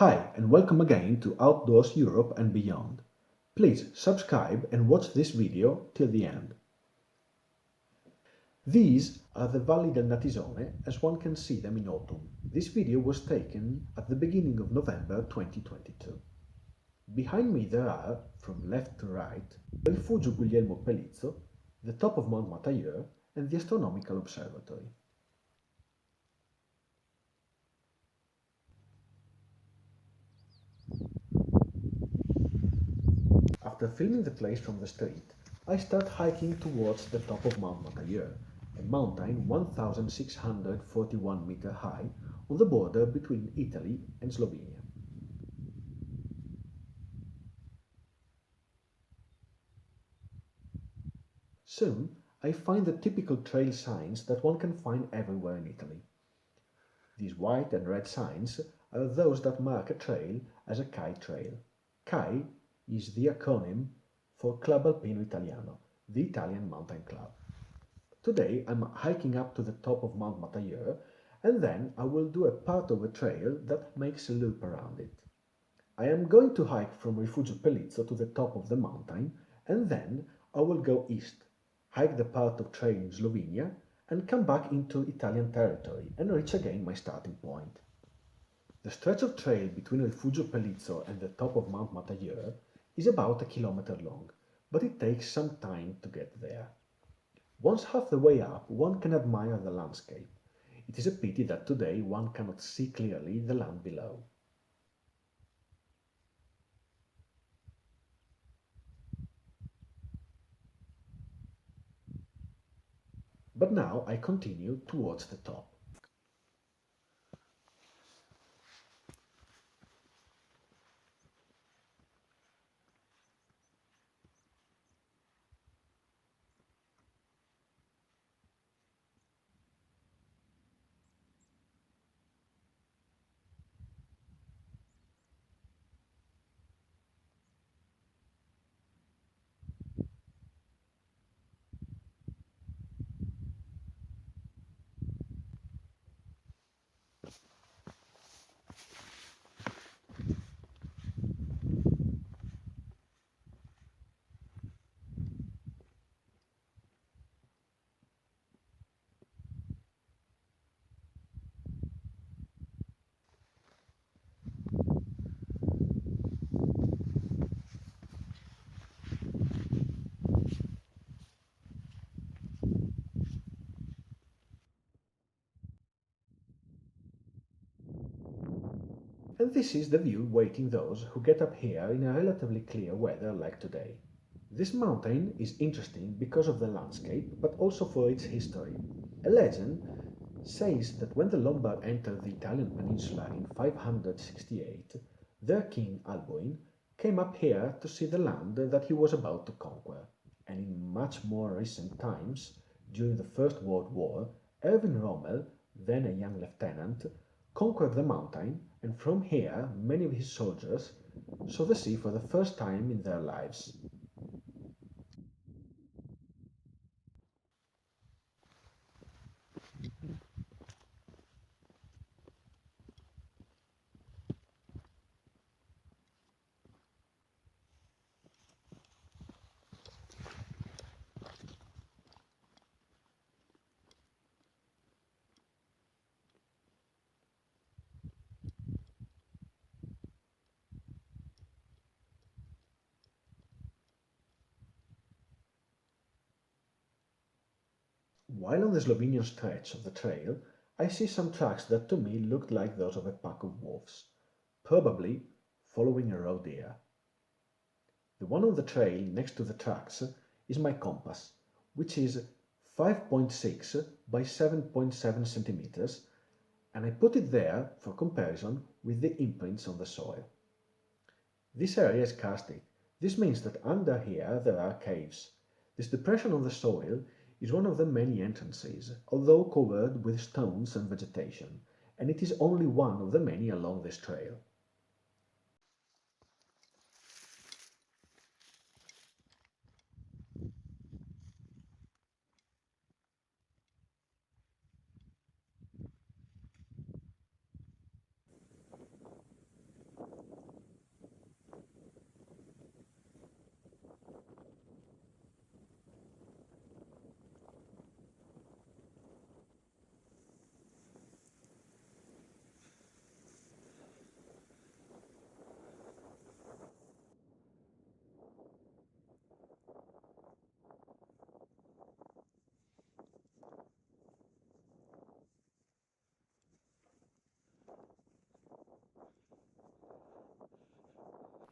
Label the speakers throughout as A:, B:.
A: Hi and welcome again to Outdoors Europe and Beyond. Please subscribe and watch this video till the end. These are the Valli del Natisone as one can see them in autumn. This video was taken at the beginning of November 2022. Behind me there are, from left to right, the Rifugio Guglielmo Pelizzo, the top of Mount Matajur and the Astronomical Observatory. After filming the place from the street, I start hiking towards the top of Mount Matajur, a mountain 1,641 meters high on the border between Italy and Slovenia. Soon, I find the typical trail signs that one can find everywhere in Italy. These white and red signs are those that mark a trail as a CAI trail. CAI is the acronym for Club Alpino Italiano, the Italian mountain club. Today I'm hiking up to the top of Mount Matajur and then I will do a part of a trail that makes a loop around it. I am going to hike from Rifugio Pelizzo to the top of the mountain and then I will go east, hike the part of trail in Slovenia and come back into Italian territory and reach again my starting point. The stretch of trail between Rifugio Pelizzo and the top of Mount Matajur is about a kilometer long, but it takes some time to get there. Once half the way up, one can admire the landscape. It is a pity that today one cannot see clearly the land below. But now I continue towards the top. And this is the view waiting those who get up here in a relatively clear weather like today. This mountain is interesting because of the landscape, but also for its history. A legend says that when the Lombards entered the Italian peninsula in 568, their king Alboin came up here to see the land that he was about to conquer. And in much more recent times, during the First World War, Erwin Rommel, then a young lieutenant, conquered the mountain, and from here many of his soldiers saw the sea for the first time in their lives. While on the Slovenian stretch of the trail, I see some tracks that to me looked like those of a pack of wolves, probably following a roe deer. The one on the trail next to the tracks is my compass, which is 5.6 by 7.7 centimeters, and I put it there for comparison with the imprints on the soil. This area is karstic. This means that under here there are caves. This depression on the soil is one of the many entrances, although covered with stones and vegetation, and it is only one of the many along this trail.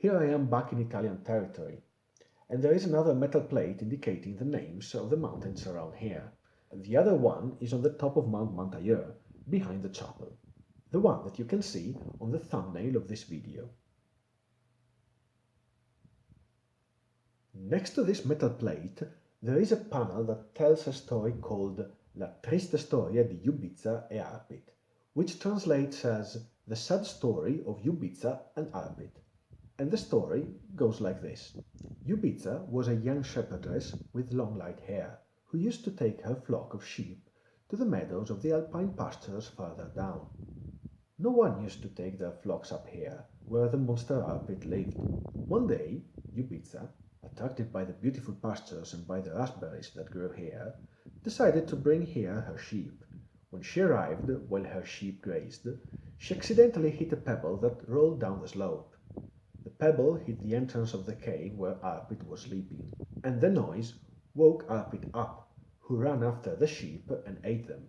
A: Here I am back in Italian territory, and there is another metal plate indicating the names of the mountains around here. The other one is on the top of Mount Matajur, behind the chapel, the one that you can see on the thumbnail of this video. Next to this metal plate, there is a panel that tells a story called La triste storia di Jubica e Arpit, which translates as The sad story of Jubica and Arpit. And the story goes like this. Jubica was a young shepherdess with long light hair, who used to take her flock of sheep to the meadows of the alpine pastures farther down. No one used to take their flocks up here, where the monster Arpit lived. One day, Jubica, attracted by the beautiful pastures and by the raspberries that grew here, decided to bring here her sheep. When she arrived, while her sheep grazed, she accidentally hit a pebble that rolled down the slope. The pebble hit the entrance of the cave where Arpit was sleeping, and the noise woke Arpit up, who ran after the sheep and ate them.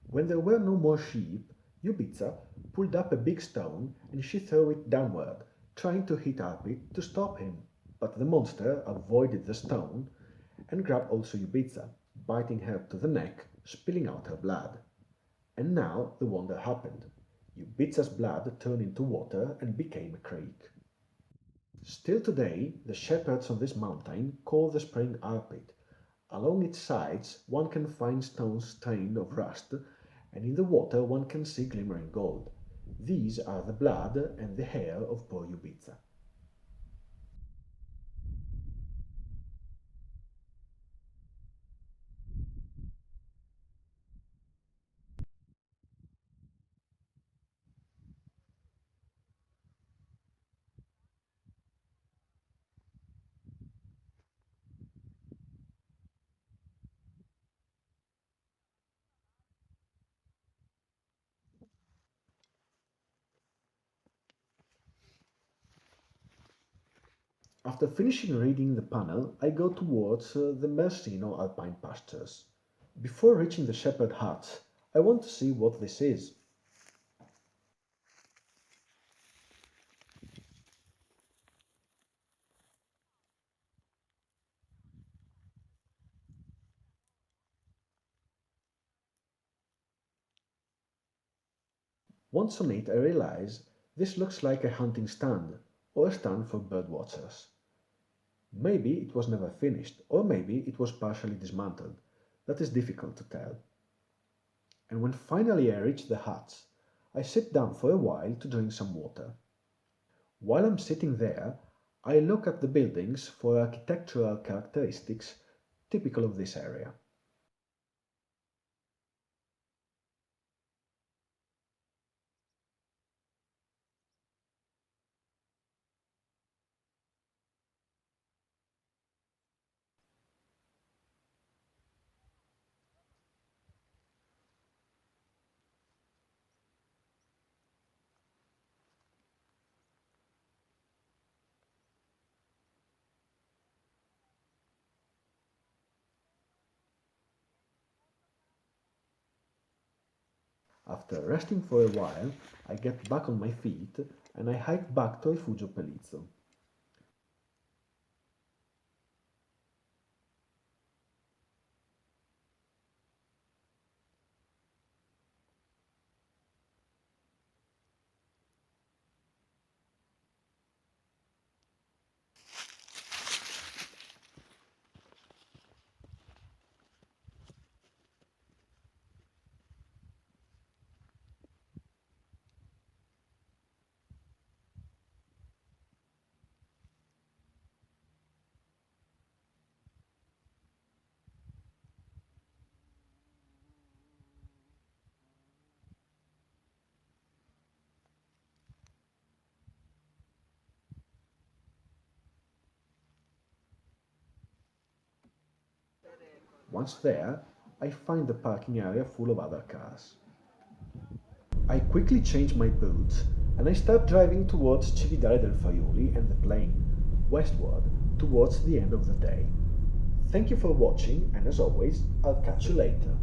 A: When there were no more sheep, Jubica pulled up a big stone and she threw it downward, trying to hit Arpit to stop him. But the monster avoided the stone and grabbed also Jubica, biting her to the neck, spilling out her blood. And now the wonder happened. Jubica's blood turned into water and became a creek. Still today, the shepherds on this mountain call the spring Arpit. Along its sides one can find stones stained of rust, and in the water one can see glimmering gold. These are the blood and the hair of poor Jubica. After finishing reading the panel, I go towards the Mersino alpine pastures. Before reaching the shepherd huts, I want to see what this is. Once on it, I realize this looks like a hunting stand, or a stand for birdwatchers. Maybe it was never finished, or maybe it was partially dismantled. That is difficult to tell. And when finally I reach the huts, I sit down for a while to drink some water. While I'm sitting there, I look at the buildings for architectural characteristics typical of this area. After resting for a while, I get back on my feet and I hike back to Rifugio Pelizzo. Once there, I find the parking area full of other cars. I quickly change my boots and I start driving towards Cividale del Faiuli and the plain, westward, towards the end of the day. Thank you for watching and as always, I'll catch you later.